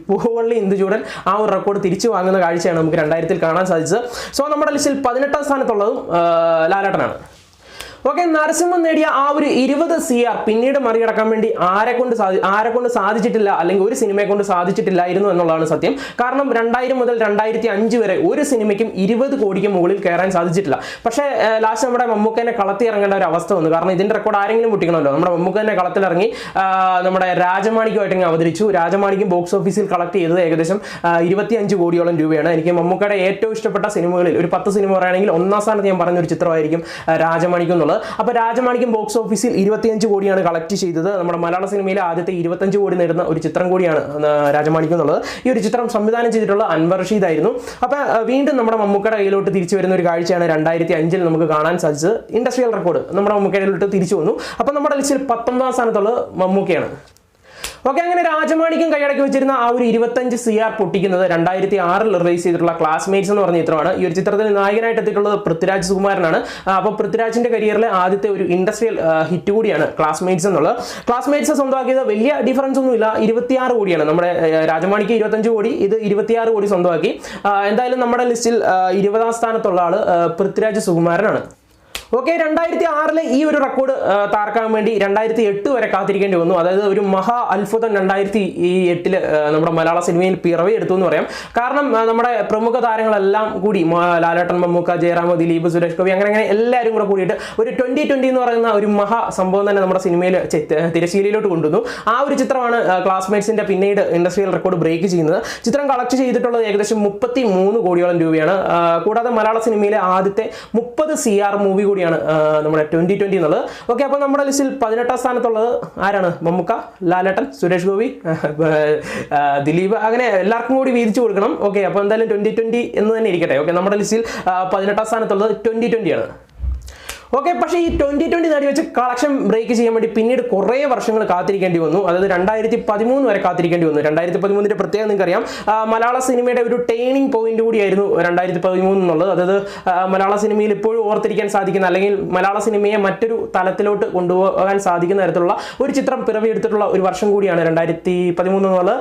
S1: പൂവള്ളി ഇന്ദുചൂടൻ ആ ഒരു റെക്കോർഡ് തിരിച്ചു വാങ്ങുന്ന കാഴ്ചയാണ് നമുക്ക് 2000 കാണാൻ സാധിച്ചത്. സോ നമ്മുടെ ലിസ്റ്റിൽ 18ാം സ്ഥാനത്തുള്ളതും ലാലേട്ടനാണ്. ഓക്കെ, നരസിംഹം നേടിയ ആ ഒരു 20 CR പിന്നീട് മറികടക്കാൻ വേണ്ടി ആരെ കൊണ്ട് സാധിച്ചിട്ടില്ല, അല്ലെങ്കിൽ ഒരു സിനിമയെ കൊണ്ട് സാധിച്ചിട്ടില്ലായിരുന്നു എന്നുള്ളതാണ് സത്യം. കാരണം 2000 മുതൽ 2005 വരെ ഒരു സിനിമയ്ക്കും 20 കോടിക്ക് മുകളിൽ കയറാൻ സാധിച്ചിട്ടില്ല. പക്ഷേ ലാസ്റ്റ് നമ്മുടെ മമ്മൂക്കനെ കളത്തി ഇറങ്ങേണ്ട ഒരു അവസ്ഥ വന്നു. കാരണം ഇതിന്റെ റെക്കോർഡ് ആരെങ്കിലും പൊട്ടിക്കണമല്ലോ. നമ്മുടെ മമ്മൂക്കനെ കളത്തിലിറങ്ങി നമ്മുടെ രാജമാണിക്കുമായിട്ട് അവതരിച്ചു. രാജമാണിക്കും ബോക്സ് ഓഫീസിൽ കളക്ട് ചെയ്തത് ഏകദേശം 25 കോടിയോളം രൂപയാണ്. എനിക്ക് മമ്മൂക്കയുടെ ഏറ്റവും ഇഷ്ടപ്പെട്ട സിനിമകളിൽ ഒരു 10 സിനിമ പറയുകയാണെങ്കിൽ 1ാം സ്ഥാനത്ത് ഞാൻ പറഞ്ഞൊരു ചിത്രമായിരിക്കും രാജമാണിക്കം എന്നുള്ളത്. അപ്പോൾ രാജമാണിക്യം ബോക്സ് ഓഫീസിൽ 25 കോടിയാണ് കളക്ട് ചെയ്തത്. നമ്മുടെ മലയാള സിനിമയിലെ ആദ്യത്തെ 25 കോടി നേടുന്ന ഒരു ചിത്രം കൂടിയാണ് രാജമാണിക്യം എന്നുള്ളത്. ഈ ഒരു ചിത്രം സംവിധാനം ചെയ്തിട്ടുള്ള അൻവർ റഷീദ് ആയിരുന്നു. അപ്പോൾ വീണ്ടും നമ്മുടെ മമ്മൂക്കയുടെ കയ്യിലോട്ട് തിരിച്ചു വരുന്ന ഒരു കാഴ്ചയാണ് 2005 നമുക്ക് കാണാൻ സാധിച്ചത്. ഇൻഡസ്ട്രിയൽ റെക്കോർഡ് നമ്മുടെ മമ്മൂക്കയിലോട്ട് തിരിച്ചു വന്നു. അപ്പോൾ നമ്മുടെ ലിസ്റ്റിൽ 19ാം സ്ഥാനത്തുള്ളത് മമ്മൂക്കയാണ്. ഓക്കെ, അങ്ങനെ രാജമാണിക്യം കൈയടക്കി വെച്ചിരുന്ന ആ ഒരു 25 CR പൊട്ടിക്കുന്നത് 2006 റിലീസ് ചെയ്തിട്ടുള്ള ക്ലാസ്മേറ്റ്സ് എന്ന് പറഞ്ഞ ചിത്രമാണ്. ഈ ഒരു ചിത്രത്തിൽ നായകനായിട്ട് എത്തിയിട്ടുള്ളത് പൃഥ്വിരാജ് സുകുമാരനാണ്. അപ്പോൾ പൃഥ്വിരാജിന്റെ കരിയറിലെ ആദ്യത്തെ ഒരു ഇൻഡസ്ട്രിയൽ ഹിറ്റ് കൂടിയാണ് ക്ലാസ്മേറ്റ്സ് എന്നുള്ളത്. ക്ലാസ്മേറ്റ്സ് സ്വന്തമാക്കിയത് വലിയ ഡിഫറൻസ് ഒന്നുമില്ല, 26 കോടിയാണ്. നമ്മുടെ രാജമാണിക്യം 25 കോടി, ഇത് 26 കോടി സ്വന്തമാക്കി. എന്തായാലും നമ്മുടെ ലിസ്റ്റിൽ 20ാം സ്ഥാനത്തുള്ള ആള് പൃഥ്വിരാജ് സുകുമാരനാണ്. ഓക്കെ, 2006 ഈ ഒരു റെക്കോർഡ് താർക്കാൻ വേണ്ടി 2008 വരെ കാത്തിരിക്കേണ്ടി വന്നു. അതായത് ഒരു മഹാ അത്ഭുതം 2008 നമ്മുടെ മലയാള സിനിമയിൽ പിറവി എടുത്തു എന്ന് പറയാം. കാരണം നമ്മുടെ പ്രമുഖ താരങ്ങളെല്ലാം കൂടി ലാലേട്ടൻ, മമ്മൂക്ക, ജയറാം, ദിലീപ്, സുരേഷ് ഗോപി അങ്ങനെ എല്ലാവരും കൂടെ കൂടിയിട്ട് ഒരു 2020 എന്ന് പറയുന്ന ഒരു മഹാ സംഭവം തന്നെ നമ്മുടെ സിനിമയിൽ തിരശ്ശീലയിലോട്ട് കൊണ്ടുവന്നു. ആ ഒരു ചിത്രമാണ് ക്ലാസ്മേറ്റ്സിന്റെ പിന്നീട് ഇൻഡസ്ട്രിയൽ റെക്കോർഡ് ബ്രേക്ക് ചെയ്യുന്നത്. ചിത്രം കളക്ട് ചെയ്തിട്ടുള്ളത് ഏകദേശം 33 കോടിയോളം രൂപയാണ്. കൂടാതെ മലയാള സിനിമയിലെ ആദ്യത്തെ 30 CR മൂവി കൂടിയാണ് നമ്മുടെ 2020 എന്നുള്ളത്. ഓക്കെ, അപ്പോൾ നമ്മുടെ ലിസ്റ്റിൽ 18ാം സ്ഥാനത്തുള്ളത് ആരാണ്? മമ്മൂക്ക, ലാലേട്ടൻ, സുരേഷ് ഗോപി, ദിലീപ്, അങ്ങനെ എല്ലാവർക്കും കൂടി വീതിച്ചു കൊടുക്കണം. ഓക്കെ, അപ്പോൾ എന്തായാലും 2020 എന്ന് തന്നെ ഇരിക്കട്ടെ. ഓക്കെ, നമ്മുടെ ലിസ്റ്റിൽ 18ാം സ്ഥാനത്തുള്ളത് 2020 ആണ്. ഓക്കെ, പക്ഷേ ഈ 2020 നേടി വെച്ച് കളക്ഷൻ ബ്രേക്ക് ചെയ്യാൻ വേണ്ടി പിന്നീട് കുറേ വർഷങ്ങൾ കാത്തിരിക്കേണ്ടി വന്നു. അതായത് 2013 വരെ കാത്തിരിക്കേണ്ടി വന്നു. 2013 പ്രത്യേകം നിങ്ങൾക്കറിയാം, മലയാള സിനിമയുടെ ഒരു ടേണിംഗ് പോയിന്റ് കൂടിയായിരുന്നു 2013 എന്നുള്ളത്. അതായത് മലയാള സിനിമയിൽ ഇപ്പോഴും ഓർത്തിരിക്കാൻ സാധിക്കുന്ന, അല്ലെങ്കിൽ മലയാള സിനിമയെ മറ്റൊരു തലത്തിലോട്ട് കൊണ്ടുപോകാൻ സാധിക്കുന്ന തരത്തിലുള്ള ഒരു ചിത്രം പിറവിയെടുത്തിട്ടുള്ള ഒരു വർഷം കൂടിയാണ് 2013 എന്നുള്ളത്.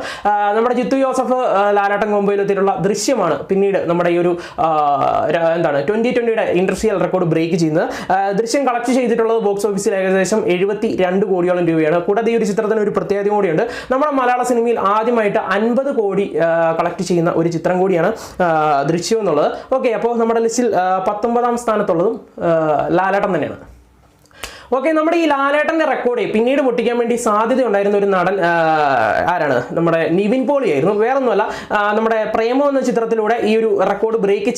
S1: നമ്മുടെ ജിത്തു ജോസഫ്, ലാലേട്ടൻ കോമ്പോയിലെത്തിയിട്ടുള്ള ദൃശ്യമാണ് പിന്നീട് നമ്മുടെ ഈ ഒരു 2020 ഇൻഡസ്ട്രിയൽ റെക്കോർഡ് ബ്രേക്ക് ചെയ്യുന്നത്. ദൃശ്യം കളക്ട് ചെയ്തിട്ടുള്ളത് ബോക്സ് ഓഫീസിൽ ഏകദേശം 72 കോടിയോളം രൂപയാണ്. കൂടാതെ ഈ ഒരു ചിത്രത്തിന് ഒരു പ്രത്യേകത കൂടിയുണ്ട്. നമ്മുടെ മലയാള സിനിമയിൽ ആദ്യമായിട്ട് 50 കോടി കളക്ട് ചെയ്യുന്ന ഒരു ചിത്രം കൂടിയാണ് ദൃശ്യം എന്നുള്ളത്. ഓക്കെ, അപ്പോൾ നമ്മുടെ ലിസ്റ്റിൽ 19ാം സ്ഥാനത്തുള്ളതും ലാലേട്ടൻ തന്നെയാണ്. ഓക്കെ, നമ്മുടെ ഈ ലാലേട്ടന്റെ റെക്കോർഡ് പിന്നീട് പൊട്ടിക്കാൻ വേണ്ടി സാധ്യതയുണ്ടായിരുന്ന ഒരു നടൻ ആരാണ്? നമ്മുടെ നിവിൻ പോളി ആയിരുന്നു. വേറൊന്നുമല്ല, നമ്മുടെ പ്രേമം എന്ന ചിത്രത്തിലൂടെ ഈ ഒരു റെക്കോർഡ് ബ്രേക്ക്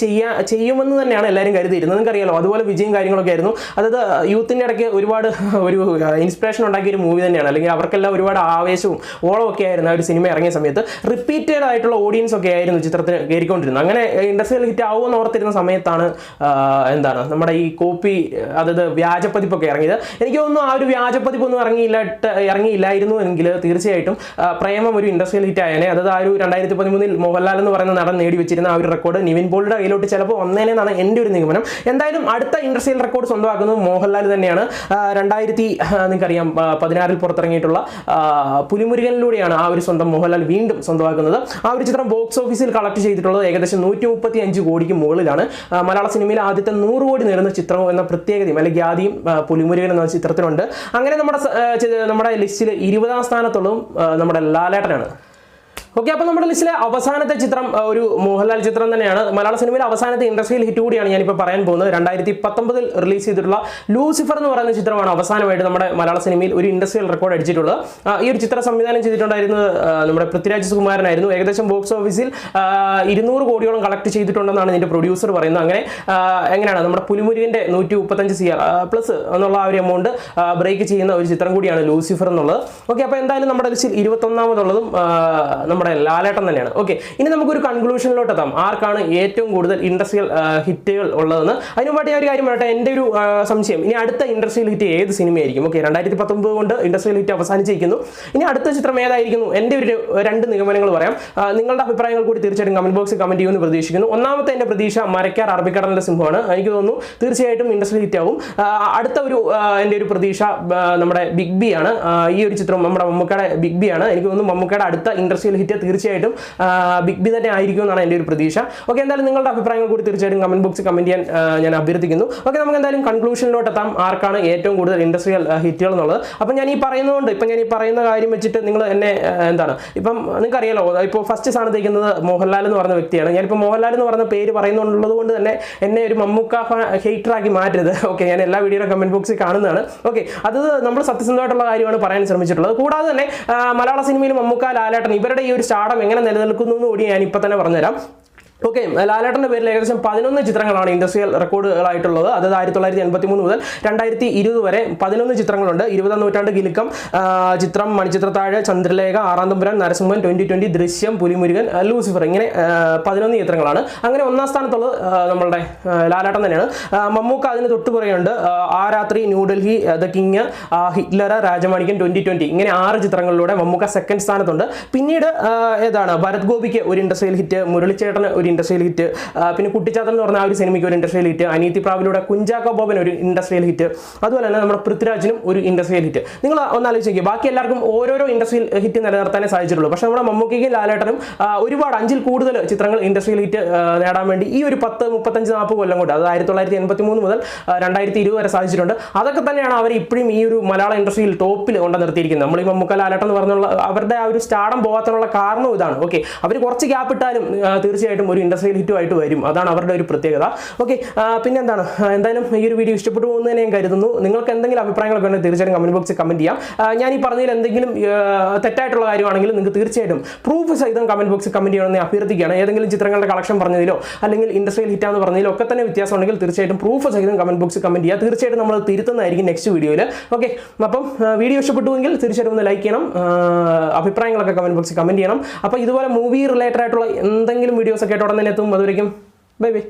S1: ചെയ്യുമെന്ന് തന്നെയാണ് എല്ലാവരും കരുതിയിരുന്നത്. നിങ്ങൾക്കറിയാലോ, അതുപോലെ വിജയം കാര്യങ്ങളൊക്കെ ആയിരുന്നു. അതായത് യൂത്തിൻ്റെ ഇടയ്ക്ക് ഒരുപാട് ഒരു ഇൻസ്പിറേഷൻ ഉണ്ടാക്കിയ ഒരു മൂവി തന്നെയാണ്. അല്ലെങ്കിൽ അവർക്കെല്ലാം ഒരുപാട് ആവേശവും ഓളമൊക്കെ ആയിരുന്നു ആ ഒരു സിനിമ ഇറങ്ങിയ സമയത്ത്. റിപ്പീറ്റഡ് ആയിട്ടുള്ള ഓഡിയൻസ് ഒക്കെ ആയിരുന്നു ചിത്രത്തിന് കയറിക്കൊണ്ടിരുന്നത്. അങ്ങനെ ഇൻഡസ്ട്രിയൽ ഹിറ്റ് ആവുമെന്ന് ഓർത്തിരുന്ന സമയത്താണ് നമ്മുടെ ഈ കോപ്പി, അതായത് വ്യാജപ്പതിപ്പൊക്കെ ഇറങ്ങിയത്. എനിക്ക് തോന്നുന്നു ആ ഒരു വ്യാജപ്പതിപ്പൊന്നും ഇറങ്ങിയില്ലായിരുന്നു എങ്കിൽ തീർച്ചയായിട്ടും പ്രേമം ഒരു ഇൻഡസ്ട്രിയൽ ഹിറ്റ് ആയേനെ. അതായത് ആ ഒരു 2013 മോഹൻലാൽ എന്ന് പറയുന്ന നടൻ നേടി വെച്ചിരുന്ന ആ ഒരു റെക്കോർഡ് നിവിൻ പോളിയുടെ കയ്യിലോട്ട് ചിലപ്പോൾ വന്നേനെന്നാണ് എൻ്റെ ഒരു നിഗമനം. എന്തായാലും അടുത്ത ഇൻഡസ്ട്രിയൽ റെക്കോർഡ് സ്വന്തമാക്കുന്നത് മോഹൻലാൽ തന്നെയാണ്. 2016 പുറത്തിറങ്ങിയിട്ടുള്ള പുലിമുരുകനിലൂടെയാണ് ആ ഒരു സ്വന്തം മോഹൻലാൽ വീണ്ടും സ്വന്തമാക്കുന്നത്. ആ ഒരു ചിത്രം ബോക്സ് ഓഫീസിൽ കളക്ട് ചെയ്തിട്ടുള്ളത് ഏകദേശം 135 കോടിക്ക് മുകളിലാണ്. മലയാള സിനിമയിൽ ആദ്യത്തെ 100 കോടി നേടുന്ന ചിത്രം എന്ന പ്രത്യേകതയും അല്ലെങ്കിൽ ഖ്യാതിയും പുലിമുരുകൻ എന്ന ചിത്രത്തിലുണ്ട്. അങ്ങനെ നമ്മുടെ ലിസ്റ്റിൽ 20ാം സ്ഥാനത്തുള്ളതും നമ്മുടെ ലാലേട്ടനാണ്. ഓക്കെ, അപ്പോൾ നമ്മുടെ ലിസ്റ്റിലെ അവസാനത്തെ ചിത്രം ഒരു മോഹൻലാൽ ചിത്രം തന്നെയാണ്. മലയാള സിനിമയിലെ അവസാനത്തെ ഇൻഡസ്ട്രിയൽ ഹിറ്റ് കൂടിയാണ് ഞാനിപ്പോൾ പറയാൻ പോകുന്നത്. 2019 റിലീസ് ചെയ്തിട്ടുള്ള ലൂസിഫർ എന്ന് പറയുന്ന ചിത്രമാണ് അവസാനമായിട്ട് നമ്മുടെ മലയാള സിനിമയിൽ ഒരു ഇൻഡസ്ട്രിയൽ റെക്കോർഡ് അടിച്ചിട്ടുള്ളത്. ഈ ഒരു ചിത്രം സംവിധാനം ചെയ്തിട്ടുണ്ടായിരുന്നത് നമ്മുടെ പൃഥ്വിരാജ് സുകുമാരനായിരുന്നു. ഏകദേശം ബോക്സ് ഓഫീസിൽ 200 കോടിയോളം കളക്ട് ചെയ്തിട്ടുണ്ടെന്നാണ് ഇതിൻ്റെ പ്രൊഡ്യൂസർ പറയുന്നത്. അങ്ങനെ എങ്ങനെയാണ് നമ്മുടെ പുലിമുരുകൻ്റെ 135 CR പ്ലസ് എന്നുള്ള ആ ഒരു എമൗണ്ട് ബ്രേക്ക് ചെയ്യുന്ന ഒരു ചിത്രം കൂടിയാണ് ലൂസിഫർ എന്നുള്ളത്. ഓക്കെ, അപ്പോൾ എന്തായാലും നമ്മുടെ ലിസ്റ്റിൽ 21ാമതുള്ളതും നമ്മുടെ ലാലേട്ടൻ തന്നെയാണ്. ഓക്കെ, ഇനി നമുക്കൊരു കൺക്ലൂഷനിലോട്ട് എത്താം. ആർക്കാണ് ഏറ്റവും കൂടുതൽ ഇൻഡസ്ട്രിയൽ ഹിറ്റുകൾ ഉള്ളതെന്ന്. അതിനു വേണ്ടി ഒരു കാര്യം പറയട്ടെ, എൻ്റെ ഒരു സംശയം, ഇനി അടുത്ത ഇൻഡസ്ട്രിയൽ ഹിറ്റ് ഏത് സിനിമയായിരിക്കും? ഓക്കെ, 2019 കൊണ്ട് ഇൻഡസ്ട്രിയൽ ഹിറ്റ് അവസാനിച്ചിരിക്കുന്നു. ഇനി അടുത്ത ചിത്രം ഏതായിരിക്കുന്നു? എൻ്റെ ഒരു 2 നിഗമനങ്ങൾ പറയാം. നിങ്ങളുടെ അഭിപ്രായങ്ങൾ കൂടി തീർച്ചയായിട്ടും കമന്റ് ബോക്സിൽ കമന്റ് ചെയ്യുമെന്ന് പ്രതീക്ഷിക്കുന്നു. ഒന്നാമത്തെ എൻ്റെ പ്രതീക്ഷ മരക്കാർ അറബിക്കടലിന്റെ സിംഹമാണ്. എനിക്ക് തോന്നുന്നു തീർച്ചയായിട്ടും ഇൻഡസ്ട്രിയൽ ഹിറ്റ് ആവും. അടുത്ത എൻ്റെ ഒരു പ്രതീക്ഷ നമ്മുടെ ബിഗ് ബി ആണ്. ഈ ഒരു ചിത്രം നമ്മുടെ മമ്മൂക്കയുടെ ബിഗ് ബി ആണ്. എനിക്ക് തോന്നുന്നു മമ്മൂക്കയുടെ അടുത്ത ഇൻഡസ്ട്രിയൽ ഹിറ്റ് തീർച്ചയായിട്ടും ബിഗ് ബി തന്നെ ആയിരിക്കും എന്നാണ് എൻ്റെ ഒരു പ്രതീക്ഷ. ഓക്കെ, എന്തായാലും നിങ്ങളുടെ അഭിപ്രായങ്ങൾ കൂടി തീർച്ചയായിട്ടും കമന്റ് ബോക്സിൽ കമന്റ് ചെയ്യാൻ ഞാൻ അഭ്യർത്ഥിക്കുന്നു. ഓക്കെ, നമുക്ക് എന്തായാലും കൺക്ലൂഷനിലോട്ട് എത്താം. ആർക്കാണ് ഏറ്റവും കൂടുതൽ ഇൻഡസ്ട്രിയൽ ഹിറ്റുകൾ എന്നുള്ളത്. അപ്പം ഞാൻ ഈ പറയുന്ന കാര്യം വെച്ചിട്ട് നിങ്ങൾ എന്നെ ഇപ്പം നിങ്ങൾക്ക് അറിയാലോ, ഇപ്പോൾ ഫസ്റ്റ് സ്ഥാനത്തേക്കുന്നത് മോഹൻലാൽ എന്ന് പറയുന്ന വ്യക്തിയാണ്. ഞാനിപ്പോൾ മോഹൻലാൽ എന്ന് പറയുന്ന പേര് പറയുന്നുള്ളത് കൊണ്ട് തന്നെ എന്നെ ഒരു മമ്മൂക്ക ഹെയ്റ്ററാക്കി മാറ്റരുത്. ഓക്കെ, ഞാൻ എല്ലാ വീഡിയോയുടെ കമന്റ് ബോക്സിൽ കാണുന്നതാണ്. ഓക്കെ, അത് നമ്മൾ സത്യസന്ധമായിട്ടുള്ള കാര്യമാണ് പറയാൻ ശ്രമിച്ചിട്ടുള്ളത്. കൂടാതെ തന്നെ മലയാള സിനിമയിൽ മമ്മൂക്ക, ലാലേട്ടൻ ഇവരുടെ ഈ ഒരു സ്റ്റാർഡം എങ്ങനെ നിലനിൽക്കുന്നു എന്ന് കൂടി ഞാൻ ഇപ്പം തന്നെ പറഞ്ഞുതരാം. ഓക്കെ, ലാലേട്ടൻ്റെ പേരിൽ ഏകദേശം 11 ചിത്രങ്ങളാണ് ഇൻഡസ്ട്രിയൽ റെക്കോർഡുകളായിട്ടുള്ളത്. അതായത് 1983 മുതൽ 2020 വരെ 11 ചിത്രങ്ങളുണ്ട്. 20ാം നൂറ്റാണ്ട് കിലുക്കം, ചിത്രം, മണിച്ചിത്രത്താഴ്, ചന്ദ്രലേഖ, ആറാം തമ്പുരാൻ, നരസിംഹൻ, 2020, ദൃശ്യം, പുലിമുരുകൻ, ലൂസിഫർ, ഇങ്ങനെ 11 ചിത്രങ്ങളാണ്. അങ്ങനെ 1ാം സ്ഥാനത്തുള്ളത് നമ്മളുടെ ലാലേട്ടൻ തന്നെയാണ്. മമ്മൂക്ക അതിന് തൊട്ട് പറയുന്നുണ്ട്. ആ രാത്രി, ന്യൂഡൽഹി, ദ കിങ്, ഹിറ്റ്ലർ, രാജമാണിക്യൻ, 2020, ഇങ്ങനെ 6 ചിത്രങ്ങളിലൂടെ മമ്മൂക്ക 2nd സ്ഥാനത്തുണ്ട്. പിന്നീട് ഭരത് ഗോപിക്ക് ഒരു ഇൻഡസ്ട്രിയൽ ഹിറ്റ്, മുരളിച്ചേട്ടന് ഒരു ഒരു ഇൻഡസ്ട്രിയൽ ഹിറ്റ്, പിന്നെ കുട്ടിച്ചാത്തൻ എന്ന് പറഞ്ഞ ആ ഒരു സിനിമയ്ക്ക് ഒരു ഇൻഡസ്ട്രിയൽ ഹിറ്റ്, അനീതി പ്രാവിലൂടെ കുഞ്ചാക്കോ ബോബൻ ഒരു ഇൻഡസ്ട്രിയൽ ഹിറ്റ്, അതുപോലെ തന്നെ നമ്മുടെ പൃഥ്വിരാജിനും ഒരു ഇൻഡസ്ട്രിയൽ ഹിറ്റ്. നിങ്ങൾ ഒന്നാലോചിച്ച് നോക്കിയാൽ ബാക്കി എല്ലാവർക്കും ഓരോരോ ഇൻഡസ്ട്രിയൽ ഹിറ്റ് നിലനിർത്താനേ സാധിച്ചിട്ടുള്ളൂ. പക്ഷേ നമ്മുടെ മമ്മൂക്കയ്ക്കും ലാലേട്ടനും ഒരുപാട് 5-ൽ കൂടുതൽ ചിത്രങ്ങൾ ഇൻഡസ്ട്രിയൽ ഹിറ്റ് നേടാൻ വേണ്ടി ഈ ഒരു 10, 35, 40 കൊല്ലം കൊണ്ട്, അത് 1983 മുതൽ 2020 വരെ സാധിച്ചിട്ടുണ്ട്. അതൊക്കെ തന്നെയാണ് അവർ ഇപ്പോഴും ഈ ഒരു മലയാള ഇൻഡസ്ട്രിയിൽ ടോപ്പിൽ കൊണ്ട് നിർത്തിയിരിക്കുന്നത്. നമ്മൾ ഈ മമ്മൂക്ക ലാലേട്ടൻ എന്ന് പറഞ്ഞുള്ള അവരുടെ ആ ഒരു സ്റ്റാർഡം പോകാത്തതിനുള്ള കാരണം ഇതാണ്. ഓക്കെ, അവർ കുറച്ച് ഗ്യാപ്പ് ഇട്ടാലും തീർച്ചയായിട്ടും ഒരു ഇൻഡസ്ട്രിയൽ ഹിറ്റുമായിട്ട് വരും. അതാണ് അവരുടെ ഒരു പ്രത്യേകത. ഓക്കെ, പിന്നെ എന്താണ്, എന്തായാലും ഈ ഒരു വീഡിയോ ഇഷ്ടപ്പെട്ടു പോകുന്നതിനെ ഞാൻ കരുതുന്നു. നിങ്ങൾക്ക് എന്തെങ്കിലും അഭിപ്രായങ്ങളൊക്കെ ഉണ്ടെങ്കിൽ തീർച്ചയായിട്ടും കമന്റ് ബോക്സിൽ കമന്റ് ചെയ്യാം. ഞാൻ ഈ പറഞ്ഞതിൽ എന്തെങ്കിലും തെറ്റായിട്ടുള്ള കാര്യമാണെങ്കിൽ നിങ്ങൾക്ക് തീർച്ചയായിട്ടും പ്രൂഫ് സഹിതം കമന്റ് ബോക്സിൽ കമന്റ് ചെയ്യണമെന്ന് അഭ്യർത്ഥിക്കുകയാണ്. ഏതെങ്കിലും ചിത്രങ്ങളുടെ കളക്ഷൻ പറഞ്ഞതിലോ അല്ലെങ്കിൽ ഇൻഡസ്ട്രിയൽ ഹിറ്റാന്ന് പറഞ്ഞതിലോ ഒക്കെ തന്നെ വ്യത്യാസം ഉണ്ടെങ്കിൽ തീർച്ചയായിട്ടും പ്രൂഫ് സഹിതം കമന്റ് ബോക്സിൽ കമന്റ് ചെയ്യുക. തീർച്ചയായിട്ടും നമ്മൾ തിരുത്തുന്നതായിരിക്കും നെക്സ്റ്റ് വീഡിയോയിൽ. ഓക്കെ, അപ്പം വീഡിയോ ഇഷ്ടപ്പെട്ടുവെങ്കിൽ തീർച്ചയായിട്ടും ഒന്ന് ലൈക്ക് ചെയ്യണം, അഭിപ്രായങ്ങളൊക്കെ കമന്റ് ബോക്സിൽ കമന്റ് ചെയ്യണം. അപ്പോൾ ഇതുപോലെ മൂവി റിലേറ്റഡ് ആയിട്ടുള്ള എന്തെങ്കിലും വീഡിയോസ് ഒക്കെ ആയിട്ട് ഉടനെ എത്തും. അതുവരെയും ബൈ ബൈ.